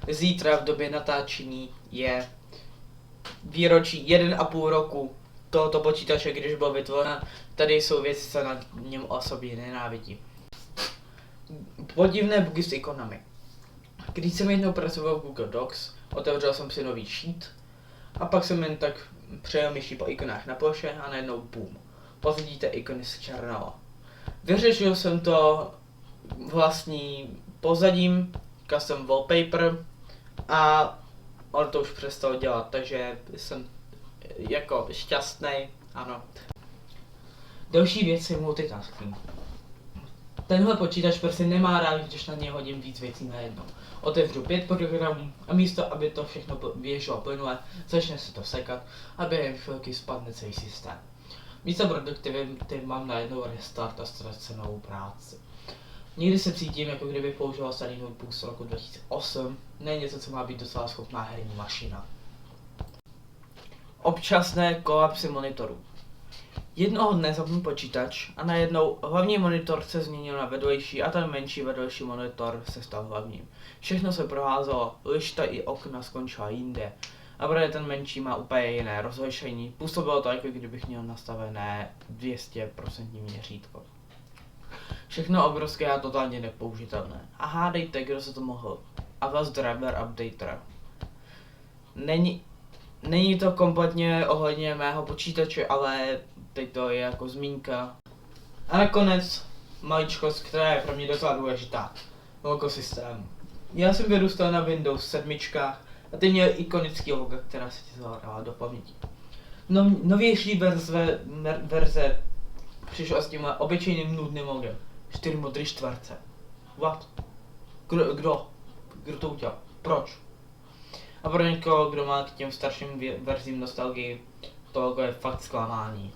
Zítra v době natáčení je výročí 1,5 roku tohoto počítače, když byl vytvořen. Tady jsou věci, co na něm osobně nenávidím. Podivné bugy s ikonami. Když jsem jednou pracoval v Google Docs, otevřel jsem si nový sheet a pak jsem jen tak přejel myší po ikonách na ploše a najednou boom. Pozadíte ikony z černala. Vyřešil jsem to vlastní pozadím, custom wallpaper a on to už přestal dělat, takže jsem jako šťastný, ano. Další věc je multitasking. Tenhle počítač prostě nemá rád, když na něj hodím víc věcí najednou. Otevřu 5 programů a místo, aby to všechno běželo plynule, začne se to sekat a během chvilky spadne celý systém. Místo produktivity mám najednou restart a ztracenou práci. Někdy se cítím, jako kdybych používal starý notebook z roku 2008, ne něco, co má být docela schopná herní mašina. Občasné kolapsy monitorů. Jednoho dne zapnu počítač a najednou hlavní monitor se změnil na vedlejší a ten menší vedlejší monitor se stal hlavním. Všechno se proházelo, lišta i okna skončila jinde. A protože ten menší má úplně jiné rozlišení, působilo to, jako kdybych měl nastavené 200% měřítko. Všechno obrovské a totálně nepoužitelné. A hádejte, kdo se to mohl. Avast Driver Updater. Není to kompletně ohledně mého počítače, ale teď to je jako zmínka. A nakonec maličkost, která je pro mě docela důležitá. Logo systému. Já jsem vyrůstal na Windows 7 a ty měl ikonický logo, která se ti zahrala do paměti. Novější verze přišla s tímhle obyčejným nudným logem. 4 modrý čtverce. What? Kdo to udělal? Proč? A pro někoho, kdo má k těm starším verzím nostalgii, to logo je fakt zklamání.